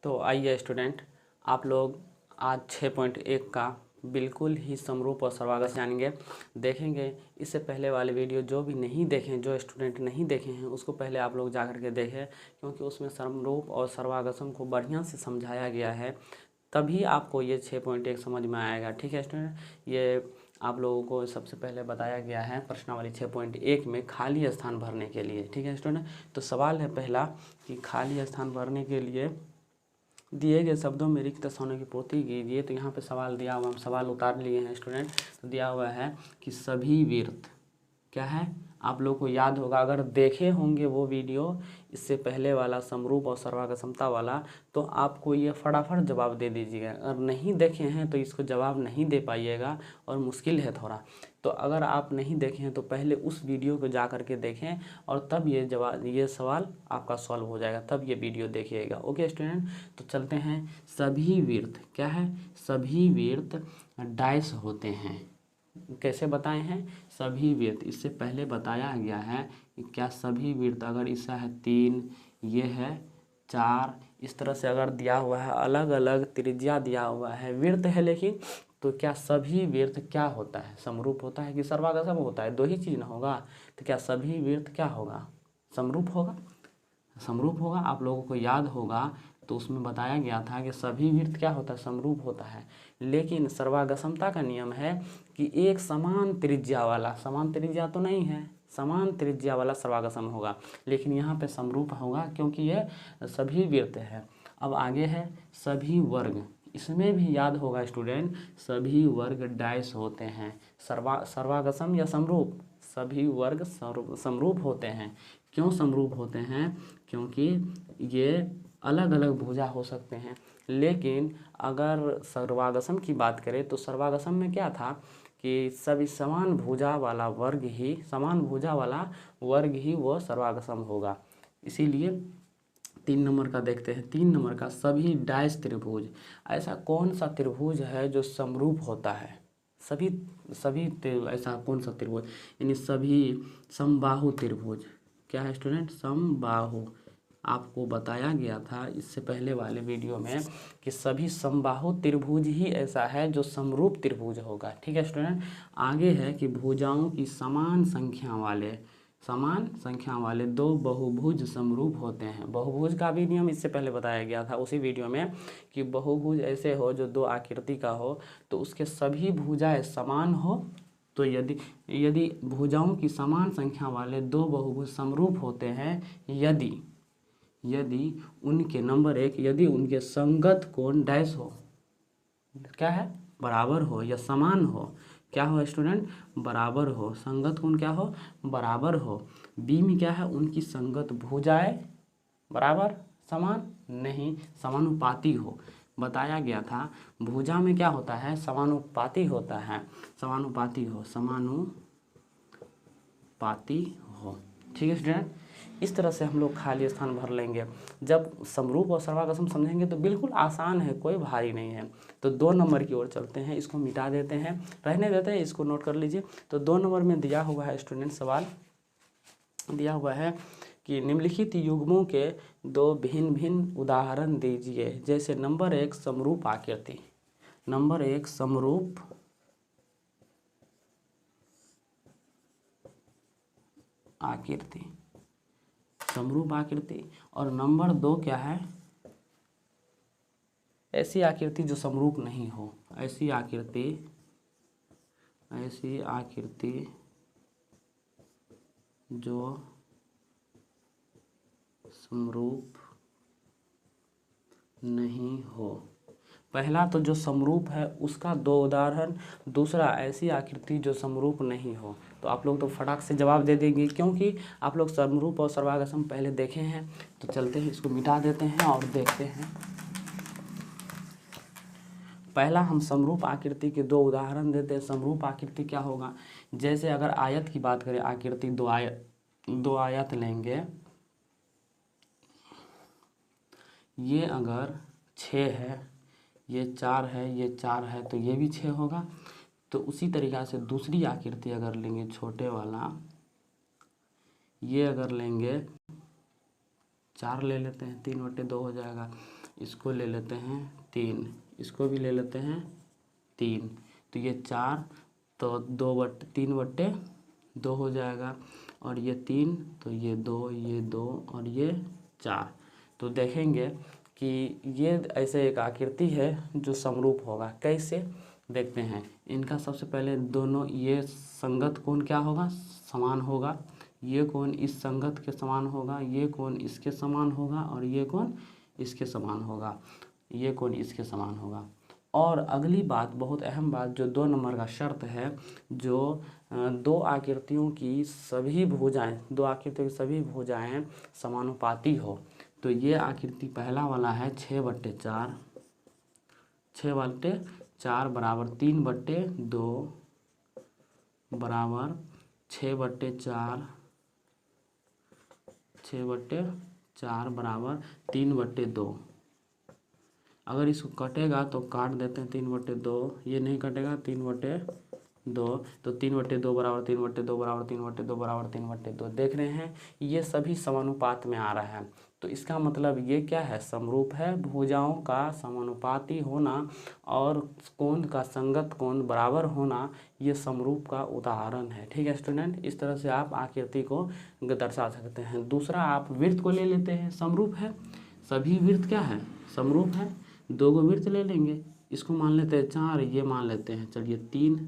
तो आइए स्टूडेंट, आप लोग आज 6.1 का बिल्कुल ही समरूप और सर्वागस जानेंगे, देखेंगे। इससे पहले वाले वीडियो जो भी नहीं देखें, जो स्टूडेंट नहीं देखे हैं, उसको पहले आप लोग जा कर के देखें, क्योंकि उसमें समरूप और सर्वागसम को बढ़िया से समझाया गया है। तभी आपको ये 6.1 समझ में आएगा। ठीक है स्टूडेंट, ये आप लोगों को सबसे पहले बताया गया है प्रश्नावली 6.1 में खाली स्थान भरने के लिए। ठीक है स्टूडेंट, तो सवाल है पहला कि खाली स्थान भरने के लिए दिए गए शब्दों में रिक्त स्थानों की पूर्ति कीजिए। तो यहाँ पे सवाल दिया हुआ, हम सवाल उतार लिए हैं स्टूडेंट। तो दिया हुआ है कि सभी वृत्त क्या है, आप लोग को याद होगा, अगर देखे होंगे वो वीडियो इससे पहले वाला समरूप और सर्वागसमता वाला, तो आपको ये फटाफट जवाब दे दीजिएगा। अगर नहीं देखे हैं तो इसको जवाब नहीं दे पाइएगा और मुश्किल है थोड़ा। तो अगर आप नहीं देखे हैं तो पहले उस वीडियो को जा करके देखें और तब ये सवाल आपका सॉल्व हो जाएगा, तब ये वीडियो देखिएगा। ओके स्टूडेंट, तो चलते हैं। सभी वृत्त क्या है, सभी वृत्त डैश होते हैं। कैसे बताए हैं, सभी वृत्त, इससे पहले बताया गया है कि क्या सभी वृत्त, अगर इसका है 3, ये है 4, इस तरह से अगर दिया हुआ है, अलग अलग त्रिज्या दिया हुआ है, वृत्त है लेकिन, तो क्या सभी वृत्त क्या होता है, समरूप होता है कि सर्वागसम होता है? दो ही चीज़ ना होगा। तो क्या सभी वृत्त क्या होगा, समरूप होगा? समरूप होगा। आप लोगों को याद होगा तो उसमें बताया गया था कि सभी वृत्त क्या होता है, समरूप होता है। लेकिन सर्वागसमता का नियम है कि एक समान त्रिज्या वाला, समान त्रिज्या तो नहीं है, समान त्रिज्या वाला सर्वागसम होगा, लेकिन यहाँ पे समरूप होगा क्योंकि यह सभी वृत्त है। अब आगे है सभी वर्ग, इसमें भी याद होगा स्टूडेंट, सभी वर्ग डैश होते हैं। सर्वागसम या समरूप, सभी वर्ग समरूप होते हैं। क्यों समरूप होते हैं? क्योंकि ये अलग अलग भुजा हो सकते हैं। लेकिन अगर सर्वागसम की बात करें तो सर्वागसम में क्या था कि सभी समान भुजा वाला वर्ग ही, समान भुजा वाला वर्ग ही वो सर्वागसम होगा। इसीलिए 3 नंबर का देखते हैं। 3 नंबर का सभी डैश त्रिभुज, ऐसा कौन सा त्रिभुज है जो समरूप होता है? ऐसा कौन सा त्रिभुज, यानी सभी समबाहु त्रिभुज। क्या है स्टूडेंट? समबाहु। आपको बताया गया था इससे पहले वाले वीडियो में कि सभी समबाहु त्रिभुज ही ऐसा है जो समरूप त्रिभुज होगा। ठीक है स्टूडेंट, आगे है कि भुजाओं की समान संख्या वाले दो बहुभुज समरूप होते हैं। बहुभुज का भी नियम इससे पहले बताया गया था उसी वीडियो में कि बहुभुज ऐसे हो जो दो आकृति का हो, तो उसके सभी भुजाएं समान हो। तो यदि भुजाओं की समान संख्या वाले दो बहुभुज समरूप होते हैं, यदि उनके नंबर 1, यदि उनके संगत कोण डैश हो, क्या है, बराबर हो या समान हो। क्या हो स्टूडेंट? बराबर हो। संगत कोण क्या हो? बराबर हो। बी में क्या है, उनकी संगत भुजाएं बराबर, समान नहीं, समानुपाती हो। बताया गया था भुजा में क्या होता है, समानुपाती होता है, समानुपाती हो। ठीक है स्टूडेंट, इस तरह से हम लोग खाली स्थान भर लेंगे। जब समरूप और सर्वागसम समझेंगे तो बिल्कुल आसान है, कोई भारी नहीं है। तो 2 नंबर की ओर चलते हैं, इसको मिटा देते हैं, रहने देते हैं, इसको नोट कर लीजिए। तो 2 नंबर में दिया हुआ है स्टूडेंट, सवाल दिया हुआ है कि निम्नलिखित युग्मों के 2 भिन्न भिन्न उदाहरण दीजिए। जैसे नंबर 1 समरूप आकृति, नंबर 1 समरूप आकृति, समरूप आकृति, और नंबर 2 क्या है, ऐसी आकृति जो समरूप नहीं हो, ऐसी आकृति जो समरूप नहीं हो। पहला तो जो समरूप है उसका 2 उदाहरण, दूसरा ऐसी आकृति जो समरूप नहीं हो। तो आप लोग तो फटाक से जवाब दे देंगे क्योंकि आप लोग समरूप और सर्वागसम पहले देखे हैं। तो चलते हैं, इसको मिटा देते हैं और देखते हैं। पहला हम समरूप आकृति के 2 उदाहरण देते हैं। समरूप आकृति क्या होगा, जैसे अगर आयत की बात करें, आकृति 2 आयत लेंगे, ये अगर 6 है, ये 4 है, ये 4 है, तो ये भी 6 होगा। तो उसी तरीक़ा से दूसरी आकृति अगर लेंगे, छोटे वाला, ये अगर लेंगे, 4 ले लेते हैं, 3/2 हो जाएगा। इसको ले लेते हैं 3, इसको भी ले लेते हैं 3, तो ये 4, तो 3/2 हो जाएगा, और ये 3, तो ये 2 और ये 4। तो देखेंगे कि ये ऐसे एक आकृति है जो समरूप होगा। कैसे देखते हैं, इनका सबसे पहले दोनों ये संगत कोण क्या होगा, समान होगा। ये कोण इस संगत के समान होगा, ये कोण इसके समान होगा, और ये कोण इसके समान होगा, ये कोण इसके समान होगा। और अगली बात, बहुत अहम बात, जो 2 नंबर का शर्त है, जो 2 आकृतियों की सभी भुजाएं समानुपाती हो। तो ये आकृति पहला वाला है 6/4, 6/4 बराबर 3/2 बराबर 6/4, 6/4 बराबर 3/2। अगर इसको कटेगा तो काट देते हैं 3/2, ये नहीं कटेगा 3/2, तो 3/2 बराबर 3/2 बराबर 3/2 बराबर 3/2। देख रहे हैं ये सभी समानुपात में आ रहा है। तो इसका मतलब ये क्या है, समरूप है। भुजाओं का समानुपाती होना और कोण का संगत कोण बराबर होना, ये समरूप का उदाहरण है। ठीक है स्टूडेंट, इस तरह से आप आकृति को दर्शा सकते हैं। दूसरा, आप वृत्त को ले लेते हैं, समरूप है। सभी वृत्त क्या है, समरूप है। 2 गो वृत्त ले लेंगे, इसको मान लेते हैं 4, ये मान लेते हैं चलिए 3।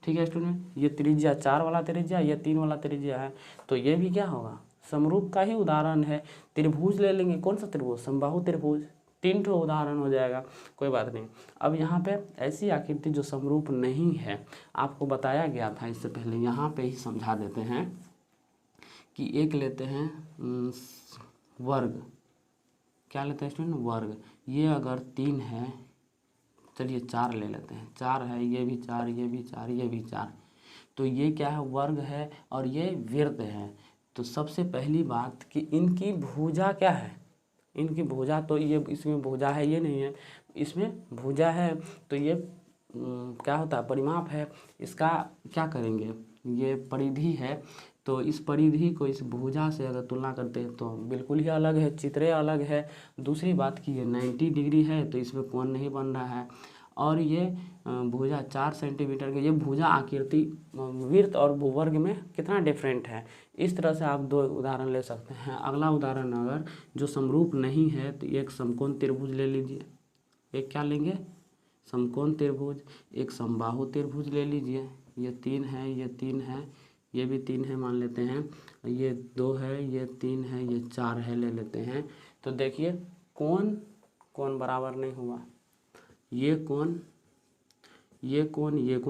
ठीक है स्टूडेंट, ये त्रिज्या 4 वाला त्रिज्या, ये 3 वाला त्रिज्या है, तो ये भी क्या होगा, समरूप का ही उदाहरण है। त्रिभुज ले लेंगे, कौन सा त्रिभुज, समबाहु त्रिभुज। 3 ठो उदाहरण हो जाएगा, कोई बात नहीं। अब यहाँ पे ऐसी आकृति जो समरूप नहीं है, आपको बताया गया था इससे पहले, यहाँ पे ही समझा देते हैं कि एक लेते हैं वर्ग, क्या लेते हैं स्टूडेंट, वर्ग। ये अगर 3 है, चलिए 4 ले लेते हैं, 4 है, ये भी 4, ये भी 4, ये भी 4, तो ये क्या है, वर्ग है, और ये वृत्त है। तो सबसे पहली बात कि इनकी भुजा क्या है, इनकी भुजा, तो ये इसमें भुजा है, ये नहीं है, इसमें भुजा है, तो ये क्या होता है, परिमाप है। इसका क्या करेंगे, ये परिधि है, तो इस परिधि को इस भुजा से अगर तुलना करते हैं तो बिल्कुल ही अलग है, चित्रे अलग है। दूसरी बात कि ये 90 डिग्री है, तो इसमें कोण नहीं बन रहा है। और ये भुजा 4 सेंटीमीटर के, ये भुजा आकृति वृत्त और भूवर्ग में कितना डिफरेंट है। इस तरह से आप 2 उदाहरण ले सकते हैं। अगला उदाहरण, अगर जो समरूप नहीं है, तो एक समकोण त्रिभुज ले लीजिए। एक क्या लेंगे, समकोण त्रिभुज। एक समबाहु त्रिभुज ले लीजिए। ये 3 है, ये 3 है, ये भी 3 है मान लेते हैं, ये 2 है, ये 3 है, ये 4 है ले लेते हैं। तो देखिए कोण बराबर नहीं हुआ, ये कोण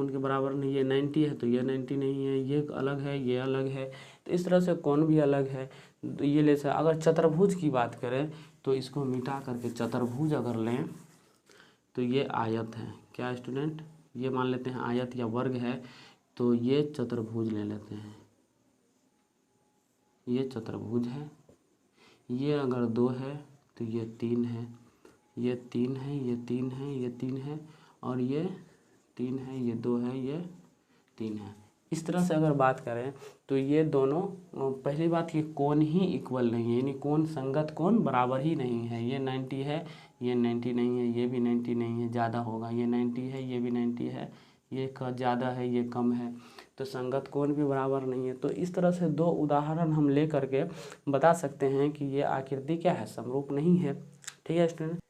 के बराबर नहीं, ये 90 है तो ये 90 नहीं है, ये अलग है, ये अलग है, तो इस तरह से कोण भी अलग है। तो ये ले सकते। अगर चतुर्भुज की बात करें तो इसको मिटा करके चतुर्भुज अगर लें तो ये आयत है, क्या स्टूडेंट, ये मान लेते हैं आयत या वर्ग है, तो ये चतुर्भुज ले लेते हैं, ये चतुर्भुज है। ये अगर 2 है तो ये 3 है, ये 3 है, ये 3 है, ये 3 है, और ये 3 है, ये 2 है, ये 3 है। इस तरह से अगर बात करें तो ये दोनों, पहली बात कि कोण ही इक्वल नहीं है, यानी कोण संगत कोण बराबर ही नहीं है। ये 90 है, ये 90 नहीं है, ये भी 90 नहीं है, ज़्यादा होगा। ये 90 है, ये भी 90 है, ये ज़्यादा है, ये कम है, तो संगत कोण भी बराबर नहीं है। तो इस तरह से 2 उदाहरण हम ले करके बता सकते हैं कि ये आकृति क्या है, समरूप नहीं है। ठीक है स्टूडेंट,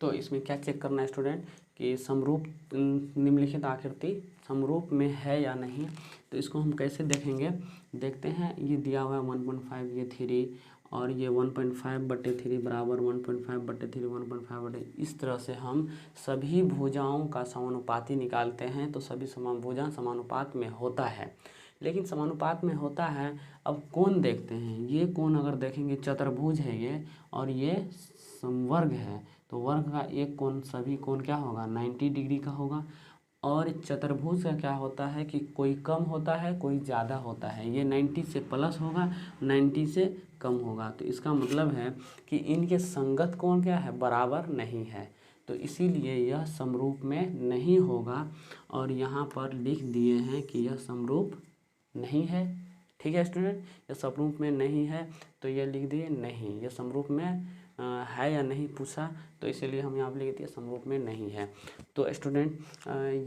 तो इसमें क्या चेक करना है स्टूडेंट कि समरूप निम्नलिखित आकृति समरूप में है या नहीं। तो इसको हम कैसे देखेंगे, देखते हैं। ये दिया हुआ है 1.5, ये 3, और ये 1.5/3 बराबर 1.5/3, 1.5/, इस तरह से हम सभी भुजाओं का समानुपाती निकालते हैं। तो सभी भुजा समानुपात में होता है, लेकिन समानुपात में होता है। अब कोण देखते हैं, ये कोण अगर देखेंगे चतुर्भुज है ये, और ये समवर्ग है, तो वर्ग का एक कोण, सभी कोण क्या होगा, 90 डिग्री का होगा। और चतुर्भुज का क्या होता है कि कोई कम होता है, कोई ज़्यादा होता है। ये 90 से प्लस होगा, 90 से कम होगा। तो इसका मतलब है कि इनके संगत कोण क्या है, बराबर नहीं है, तो इसीलिए यह समरूप में नहीं होगा। और यहाँ पर लिख दिए हैं कि यह समरूप नहीं है। ठीक है स्टूडेंट, यह समरूप में नहीं है, तो ये लिख दिए नहीं, यह समरूप में है या नहीं पूछा, तो इसीलिए हम यहाँ पर लिख दिए समरूप में नहीं है। तो स्टूडेंट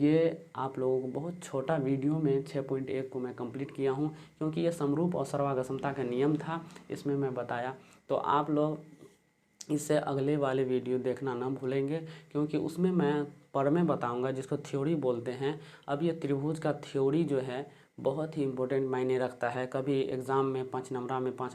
ये आप लोगों को बहुत छोटा वीडियो में 6.1 को मैं कंप्लीट किया हूँ, क्योंकि ये समरूप और सर्वागमता का नियम था, इसमें मैं बताया। तो आप लोग इससे अगले वाले वीडियो देखना ना भूलेंगे, क्योंकि उसमें मैं प्रमेय बताऊंगा जिसको थ्योरी बोलते हैं। अब ये त्रिभुज का थ्योरी जो है बहुत ही इम्पोर्टेंट मायने रखता है। कभी एग्ज़ाम में 5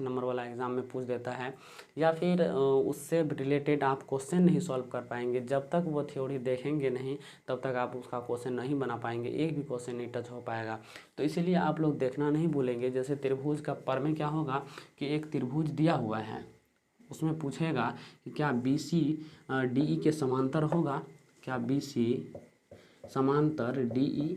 नंबर वाला एग्ज़ाम में पूछ देता है, या फिर उससे रिलेटेड आप क्वेश्चन नहीं सॉल्व कर पाएंगे। जब तक वो थ्योरी देखेंगे नहीं तब तक आप उसका क्वेश्चन नहीं बना पाएंगे, एक भी क्वेश्चन नहीं टच हो पाएगा। तो इसीलिए आप लोग देखना नहीं भूलेंगे। जैसे त्रिभुज का प्रमेय क्या होगा कि एक त्रिभुज दिया हुआ है, उसमें पूछेगा कि क्या बी सी डी ई के समांतर होगा, क्या बी सी समांतर डी ई।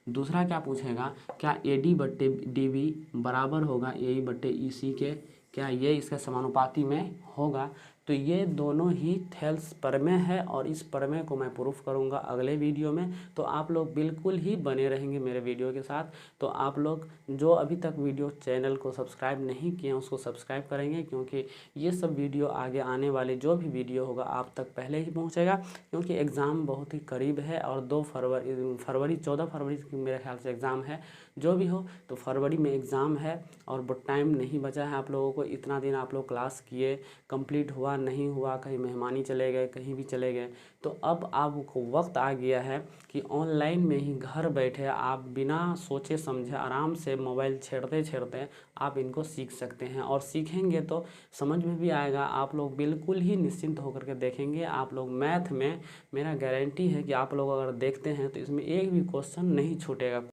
दूसरा क्या पूछेगा, क्या ए डी बट्टे डी बी बराबर होगा ए ई बट्टे ई सी के, क्या ये इसके समानुपाती में होगा। तो ये दोनों ही थेल्स प्रमेय है, और इस प्रमेय को मैं प्रूफ करूंगा अगले वीडियो में। तो आप लोग बिल्कुल ही बने रहेंगे मेरे वीडियो के साथ। तो आप लोग जो अभी तक वीडियो चैनल को सब्सक्राइब नहीं किए हैं उसको सब्सक्राइब करेंगे, क्योंकि ये सब वीडियो आगे आने वाले जो भी वीडियो होगा आप तक पहले ही पहुँचेगा। क्योंकि एग्ज़ाम बहुत ही करीब है, और 14 फरवरी मेरे ख्याल से एग्ज़ाम है। जो भी हो, तो फरवरी में एग्ज़ाम है और बहुत टाइम नहीं बचा है आप लोगों को। इतना दिन आप लोग क्लास किए, कंप्लीट हुआ नहीं हुआ, कहीं मेहमानी चले गए, कहीं भी चले गए। तो अब आपको वक्त आ गया है कि ऑनलाइन में ही घर बैठे आप बिना सोचे समझे आराम से मोबाइल छेड़ते छेड़ते आप इनको सीख सकते हैं। और सीखेंगे तो समझ में भी आएगा, आप लोग बिल्कुल ही निश्चिंत होकर के देखेंगे। आप लोग मैथ में मेरा गारंटी है कि आप लोग अगर देखते हैं तो इसमें एक भी क्वेश्चन नहीं छूटेगा।